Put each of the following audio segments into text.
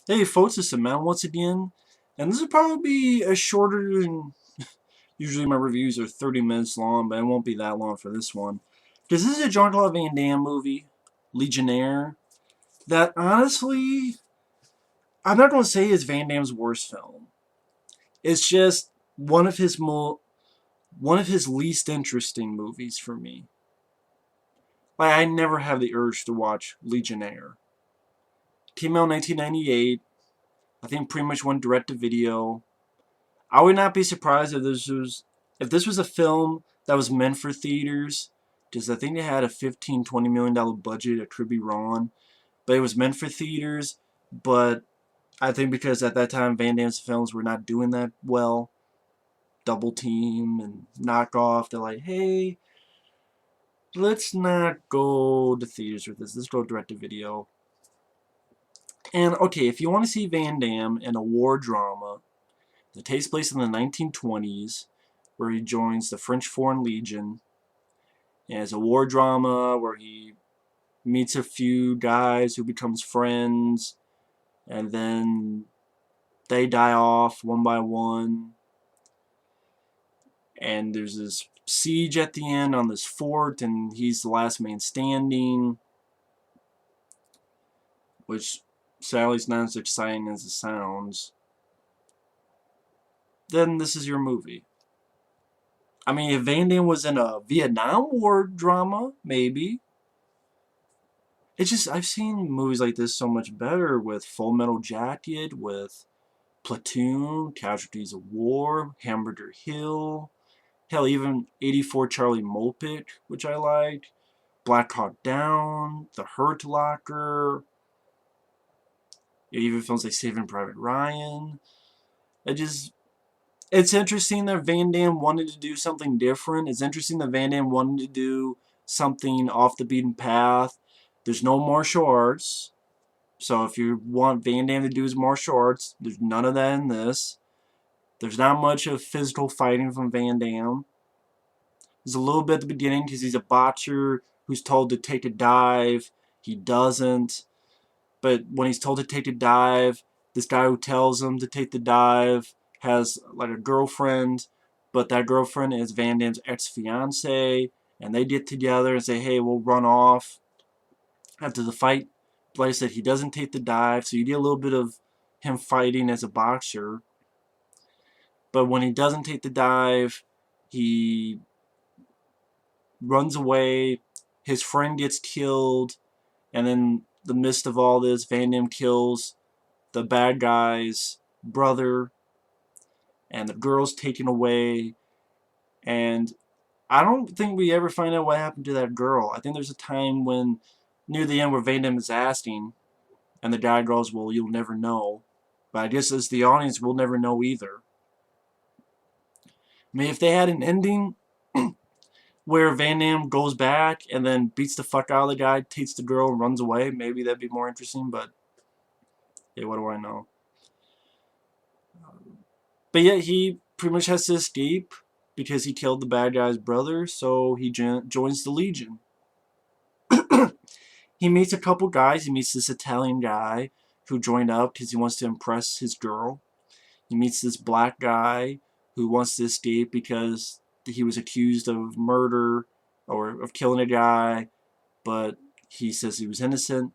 Hey folks, it's man once again, and this will probably be a shorter than usually my reviews are 30 minutes long, but it won't be that long for this one. Because this is a Jean-Claude Van Damme movie, Legionnaire, that honestly, I'm not going to say is Van Damme's worst film. It's just one of his least interesting movies for me. Like I never have the urge to watch Legionnaire. Came out in 1998. I think pretty much went direct to video. I would not be surprised if this was a film that was meant for theaters, because I think they had a $15–20 million budget. I could be wrong, but it was meant for theaters. But I think because at that time Van Damme's films were not doing that well, Double Team and Knockoff, they're like, hey, let's not go to theaters with this. Let's go direct to video. And okay, if you want to see Van Damme in a war drama that takes place in the 1920s, where he joins the French Foreign Legion. And it's a war drama where he meets a few guys who becomes friends, and then they die off one by one. And there's this siege at the end on this fort, and he's the last man standing, which sadly is not as exciting as it sounds. Then this is your movie. I mean, if Van Damme was in a Vietnam War drama, maybe. It's just, I've seen movies like this so much better with Full Metal Jacket, with Platoon, Casualties of War, Hamburger Hill, hell, even 84 Charlie Mulpit, which I liked, Black Hawk Down, The Hurt Locker, even films like Saving Private Ryan. It's interesting that Van Damme wanted to do something different. It's interesting that Van Damme wanted to do something off the beaten path. There's no martial arts. So if you want Van Damme to do his martial arts, there's none of that in this. There's not much of physical fighting from Van Damme. There's a little bit at the beginning because he's a boxer who's told to take a dive. He doesn't. But when he's told to take a dive, this guy who tells him to take the dive has like a girlfriend, but that girlfriend is Van Damme's ex-fiance, and they get together and say, hey, we'll run off after the fight. Like I said, he doesn't take the dive, so you get a little bit of him fighting as a boxer. But when he doesn't take the dive, he runs away. His friend gets killed, and in the midst of all this, Van Damme kills the bad guy's brother, and the girl's taken away. And I don't think we ever find out what happened to that girl. I think there's a time when, near the end, where Van Damme is asking, and the guy goes, well, you'll never know. But I guess as the audience, we'll never know either. I mean, if they had an ending where Van Damme goes back and then beats the fuck out of the guy, takes the girl, and runs away, maybe that'd be more interesting, but yeah, what do I know? But yet he pretty much has to escape because he killed the bad guy's brother, so he joins the Legion. He meets a couple guys. He meets this Italian guy who joined up because he wants to impress his girl. He meets this black guy who wants to escape because he was accused of murder or of killing a guy, but he says he was innocent.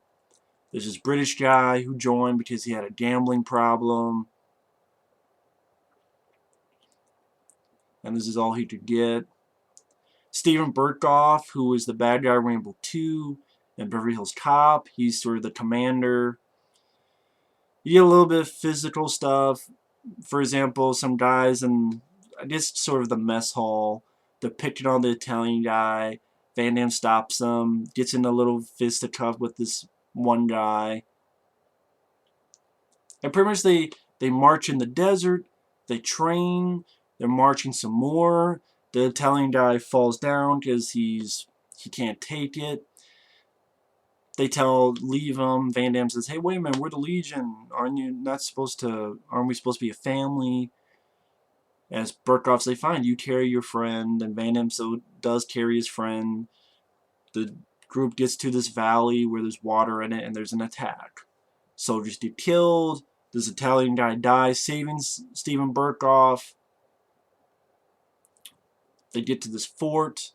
There's this British guy who joined because he had a gambling problem, and this is all he could get. Steven Berkoff, who was the bad guy in Rainbow 2 and Beverly Hills Cop, he's sort of the commander. You get a little bit of physical stuff. For example, some guys in, I guess, sort of the mess hall, they're picking on the Italian guy. Van Damme stops them, gets in a little fisticuff with this one guy. And pretty much they march in the desert, they train, they're marching some more. The Italian guy falls down because he can't take it. They leave him. Van Damme says, hey, wait a minute, we're the Legion. Aren't we supposed to be a family? As Berkoff say, fine, you carry your friend. And Van Damme does carry his friend. The group gets to this valley where there's water in it and there's an attack. Soldiers get killed. This Italian guy dies, saving Stephen Berkoff. They get to this fort.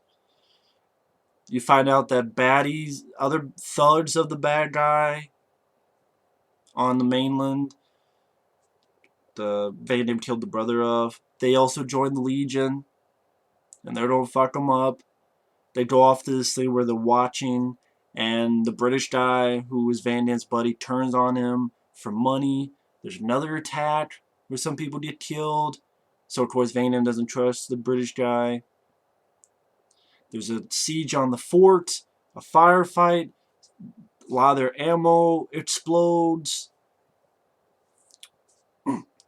You find out that baddies, other thugs of the bad guy on the mainland, the Van Damme killed the brother of, they also join the Legion, and they don't fuck them up. They go off to this thing where they're watching, and the British guy, who was Van Damme's buddy, turns on him for money. There's another attack where some people get killed. So, of course, Van Damme doesn't trust the British guy. There's a siege on the fort, a firefight. A lot of their ammo explodes.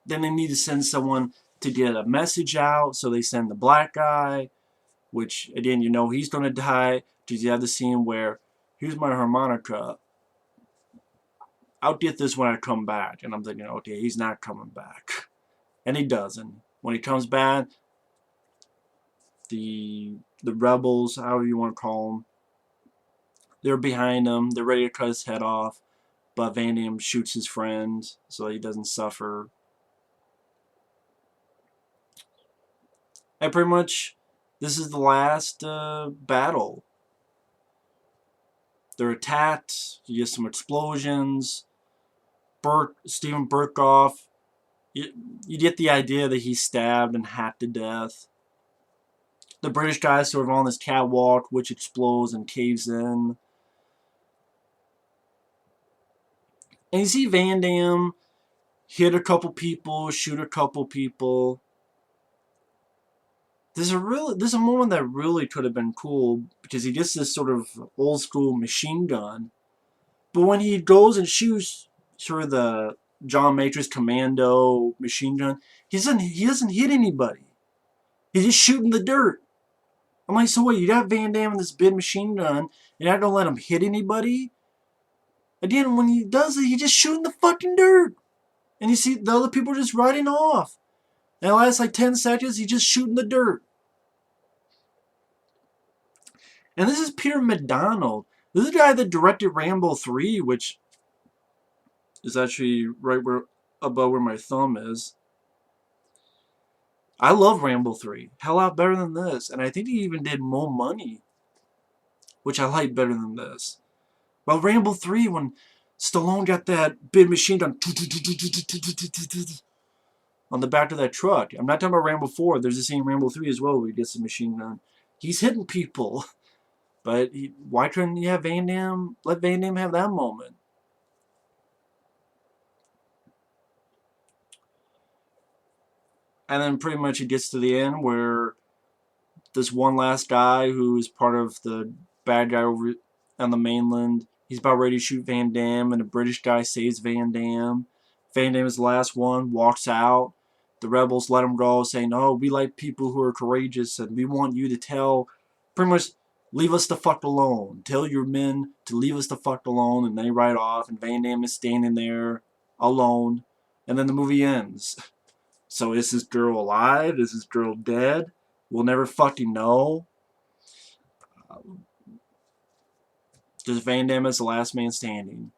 Then they need to send someone to get a message out, so they send the black guy, which, again, you know he's going to die, because you have the scene where, here's my harmonica, I'll get this when I come back. And I'm thinking, okay, he's not coming back. And he doesn't. When he comes back, the rebels, however you want to call them, they're behind him, they're ready to cut his head off, but Van Damme shoots his friend so he doesn't suffer. And pretty much, this is the last battle. They're attacked, you get some explosions. Stephen Berkoff, you get the idea that he's stabbed and hacked to death. The British guy's sort of on this catwalk, which explodes and caves in. And you see Van Damme hit a couple people, shoot a couple people. There's a moment that really could have been cool, because he gets this sort of old school machine gun. But when he goes and shoots sort of the John Matrix Commando machine gun, he doesn't hit anybody. He's just shooting the dirt. I'm like, so what, you got Van Damme in this big machine gun, you're not gonna let him hit anybody? Again, when he does it, he's just shooting the fucking dirt. And you see the other people just riding off. And it lasts like 10 seconds, he's just shooting the dirt. And this is Peter McDonald. This is the guy that directed Rambo 3, which is actually right above where my thumb is. I love Rambo 3. Hell, a lot better than this. And I think he even did more money, which I like better than this. Well, Rambo 3, when Stallone got that big machine gun on the back of that truck. I'm not talking about Rambo 4. There's a scene in Rambo 3 as well where he gets the machine gun. He's hitting people. But why couldn't you have Van Damme, let Van Damme have that moment? And then pretty much it gets to the end where this one last guy who is part of the bad guy over on the mainland, he's about ready to shoot Van Damme, and a British guy saves Van Damme. Van Damme is the last one, walks out. The rebels let him go, saying, oh, we like people who are courageous, and we want you to tell, pretty much, leave us the fuck alone. Tell your men to leave us the fuck alone, and they ride off, and Van Damme is standing there alone, and then the movie ends. So is this girl alive? Is this girl dead? We'll never fucking know. Just Van Damme as the last man standing.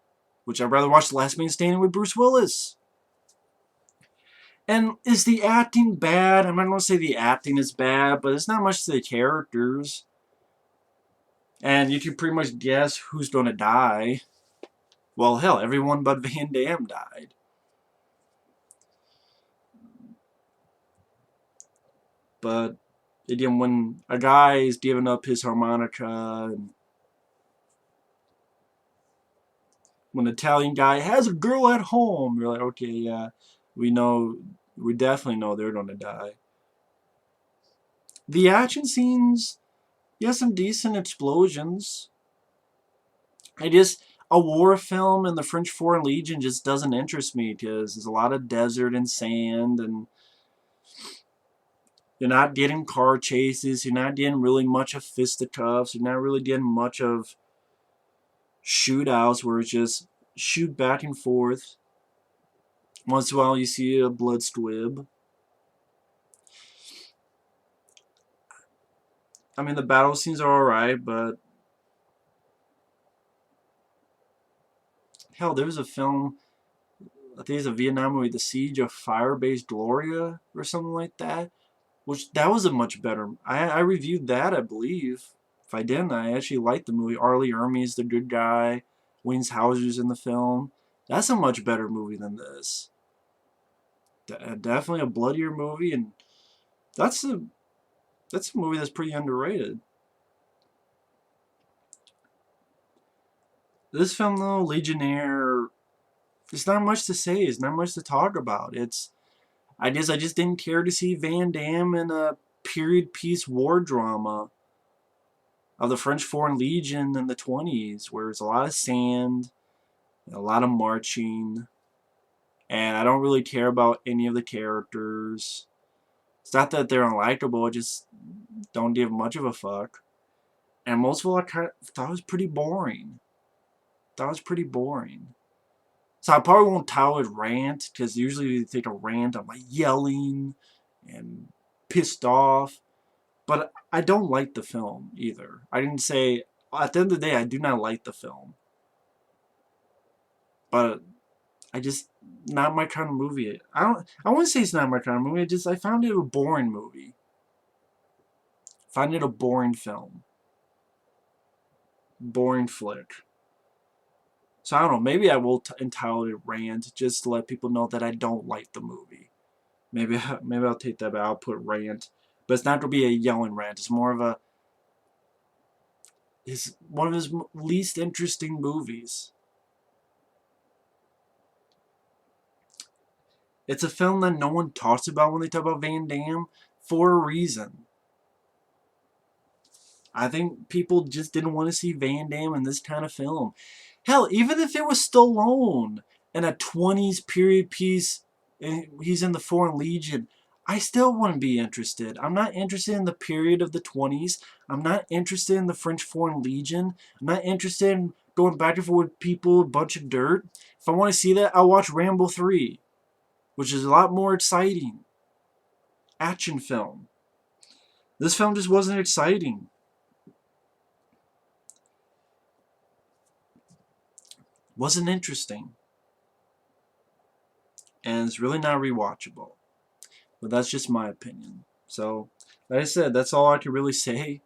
Which I'd rather watch The Last Man Standing with Bruce Willis. And is the acting bad? I'm not going to say the acting is bad, but it's not much to the characters. And you can pretty much guess who's going to die. Well, hell, everyone but Van Damme died. But again, when a guy is giving up his harmonica, and when an Italian guy has a girl at home, you're like, okay, yeah, we definitely know they're going to die. The action scenes, yeah, some decent explosions. A war film in the French Foreign Legion just doesn't interest me, because there's a lot of desert and sand, and you're not getting car chases, you're not getting really much of fisticuffs, you're not really getting much of shootouts where it's just shoot back and forth. Once in a while you see a blood squib. I mean, the battle scenes are alright, but hell, there was a film I think it's a Vietnam movie, The Siege of Firebase Gloria or something like that. Which, that was a much better... I reviewed that, I believe. If I didn't, I actually liked the movie. Arlie Ermey's the good guy. Wayne Hauser's in the film. That's a much better movie than this. Definitely a bloodier movie, and that's a movie that's pretty underrated. This film, though, Legionnaire, there's not much to say. There's not much to talk about. I just didn't care to see Van Damme in a period piece war drama of the French Foreign Legion in the 20s, where there's a lot of sand, a lot of marching, and I don't really care about any of the characters. It's not that they're unlikable, I just don't give much of a fuck. And most of all, I kind of thought it was pretty boring. So I probably won't title it Rant, because usually you think of Rant, I'm like yelling and pissed off. But I don't like the film either. I didn't say, at the end of the day, I do not like the film. But I just, not my kind of movie. I wouldn't say it's not my kind of movie, I found it a boring movie. Find it a boring film. Boring flick. So I don't know, maybe I will entitle it Rant, just to let people know that I don't like the movie. Maybe I'll take that back, I'll put Rant. But it's not going to be a yelling rant, it's more of one of his least interesting movies. It's a film that no one talks about when they talk about Van Damme, for a reason. I think people just didn't want to see Van Damme in this kind of film. Hell, even if it was Stallone in a 20s period piece, and he's in the Foreign Legion, I still wouldn't be interested. I'm not interested in the period of the 20s. I'm not interested in the French Foreign Legion. I'm not interested in going back and forth with people, a bunch of dirt. If I want to see that, I'll watch Rambo 3, which is a lot more exciting. Action film. This film just wasn't exciting. Wasn't interesting. And it's really not rewatchable. But that's just my opinion. So, like I said, that's all I can really say.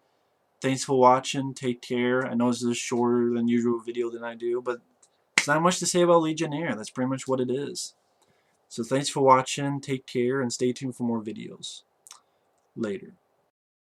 Thanks for watching. Take care. I know this is a shorter than usual video than I do, but there's not much to say about Legionnaire. That's pretty much what it is. So thanks for watching. Take care and stay tuned for more videos. Later.